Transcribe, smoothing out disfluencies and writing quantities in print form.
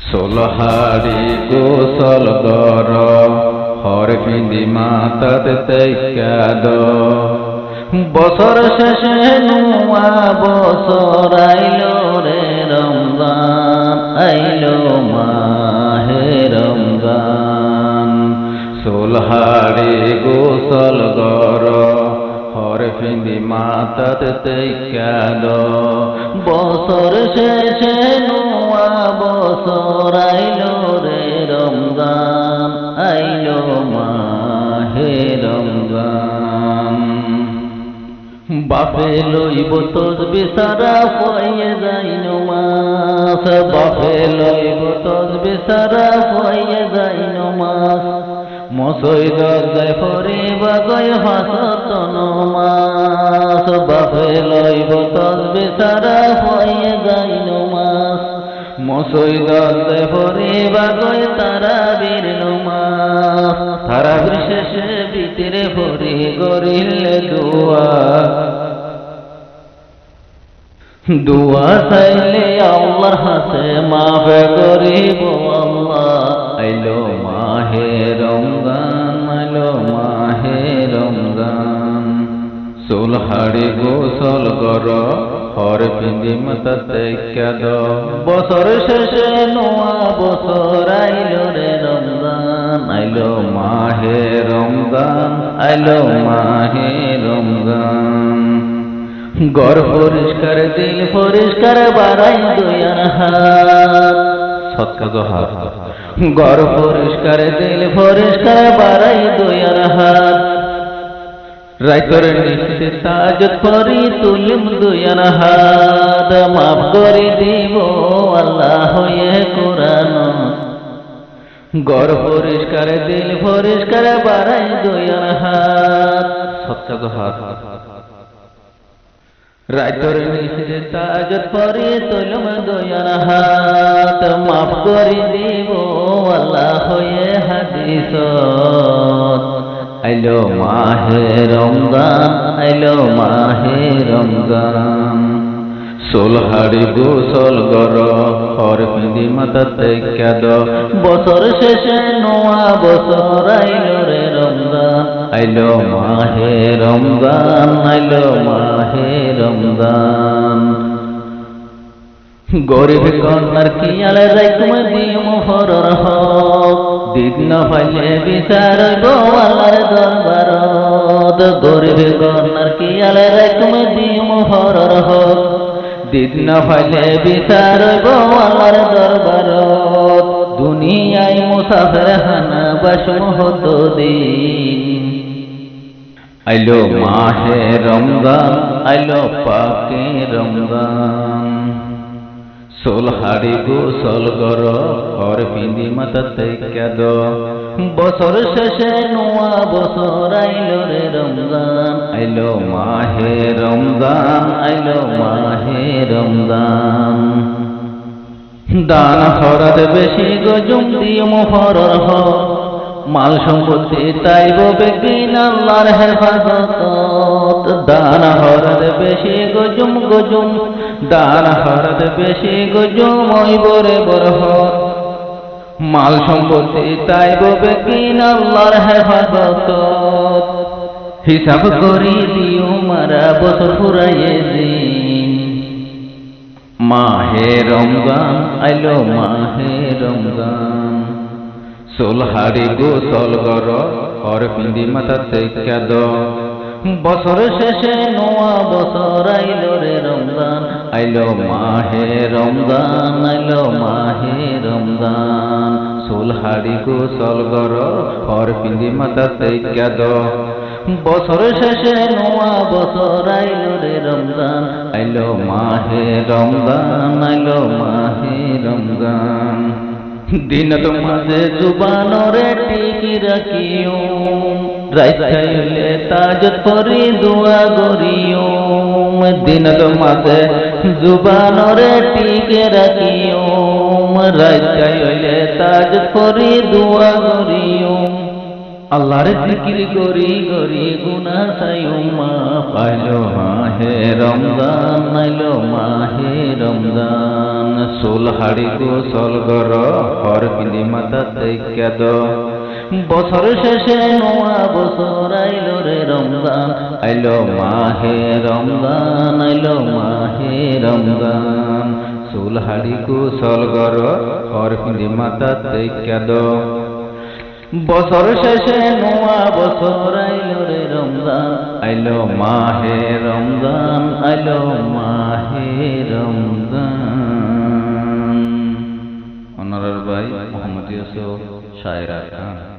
সোলহারি গোসল গর হর পিঁধি মাতাত তৈক্যাদ বছর শেষে নুয়া বছর আইলো রে রমজান আইলো মাহে রমজান সোলহারি গোসল গর হর পিঁধি মাতাত তৈক্যাদ বছর শেষে নুয়া বছর আইলো রে রমজান আইলো মাহে রমজান বাপে লইব তসবি সারা পয়ে যাই নমাজ বাপে লইব তসবি সারা পয়ে যাই নমাজ মসই দরজায় ফরিবা গয় হাসত নমাজ বাপে লইব তসবি সারা পয়ে যাই নমাজ মসই দরজায় ফরিবা গয় তারাবির নমাজ তারাবির শেষে ভিতরে ফরি গরিলে দুয়া চাইলে আল্লাহর হাতে মাফ করিব আল্লাহ আইলো মাহে রমজান আইলো মাহে রমজান সোলহারি গোসল গর হর পিঁধি মাতাত তৈক্যাদ বছর শেষে নোয়া বছর আইলো রে রমজান আইলো মাহে রমজান আইলো মাহে রমজান গর পরিষ্কার দিল পরিষ্কার বাড়াই দয়ার হাত সৎকাজ হাত গর পরিষ্কার দিল পরিষ্কার বাড়াই দয়ার হাত রাইতর নিশে তাজত করি তুলিম দয়ার হাত মাফ করে দিব আল্লাহ হয়ে কোরআন গর পরিষ্কার দিল পরিষ্কার বাড়াই দয়ার হাত সৎকাজ হাত রাইতর নিশে তাজত করি তুলিম দয়ার হাত মাফ করে দিব আল্লাহ হয়ে হাদিস আইলো মাহে রমজান আইলো মাহে রমজান সোলহারি গোসল গর হর পিঁধি মাতাত তৈক্যাদ বছর শেষে নোয়া বছর আইলো রে রমজান আইলো মাহে রমজান আইলো মাহে রমজান গরিব কন্যার কিয়াল রাইকুম দিম হরর হক দিন না পাইলে বিচার গো আল্লাহর দরবারত গরিব কন্যার কিয়াল রাইকুম দিম হরর হক দিন না পাইলে বিচার গো আল্লাহর দরবারত দুনিয়ায় মুসাফির হানা বাস মহত দিন আইলো মাহে রমজান আইলো পাকে রমজান সোলহারি গোসল গর হর পিঁধি মাতাত তৈক্যাদ বছর শেষে নোয়া বছর আইলো রে রমজান আইলো মাহে রমজান আইলো মাহে রমজান দান হরত বেশি গজুম দিম হরর হ মাল সম্পত্তি তাইব বেগিন আল্লাহর হেফাজত দান হরত বেশি গজুম গজুম দান হরত বেশি গজুম ওই বরে বরহ মাল সম্পত্তি তাইব বেগিন আল্লাহর হেফাজত হিসাব করি দিও মারা বছর ফুরাইয়ে দিন মাহে রমজান আইলো মাহে রমজান সোলহারি গোসল গর হর পিঁধি মাতাত তৈক্যাদ বছর শেষে নোয়া বছর আইলো রে রমজান আইলো মাহে রমজান আইলো মাহে রমজান সোলহারি গোসল গর হর পিঁধি মাতাত তৈক্যাদ বছর শেষে নোয়া বছর আইলো রে রমজান আইলো মাহে রমজান আইলো মাহে রমজান দিন তোমাদের জুবানরে টিকি রাখিও রাইত খাইলে তাজত করি দোয়া করিও দিন তোমাদের জুবানরে টিকে রাখিও রাইত খাইলে তাজত করি দোয়া করিও আল্লাহর জিকির করি করি গুনাহ চাইও মাফ আইলো মাহে রমজান আইলো মাহে রমজান হাড়ি গোসল গর হর পিঁধি মাথা তেইকা দ বছর শেষে নোয়া বছর আইলো রে রমজান আইলো মাহে রমজান আইলো মাহে রমজান চুল হাড়ি গোসল গর হর পিঁধি মাথা তেইকা দ বছর শেষে নোয়া বছর আইলো রে রমজান আইলো মাহে রমজান আইলো মাহে রমজান। অনারার ভাই মোহাম্মদ ইউসুফ শায়রা খান।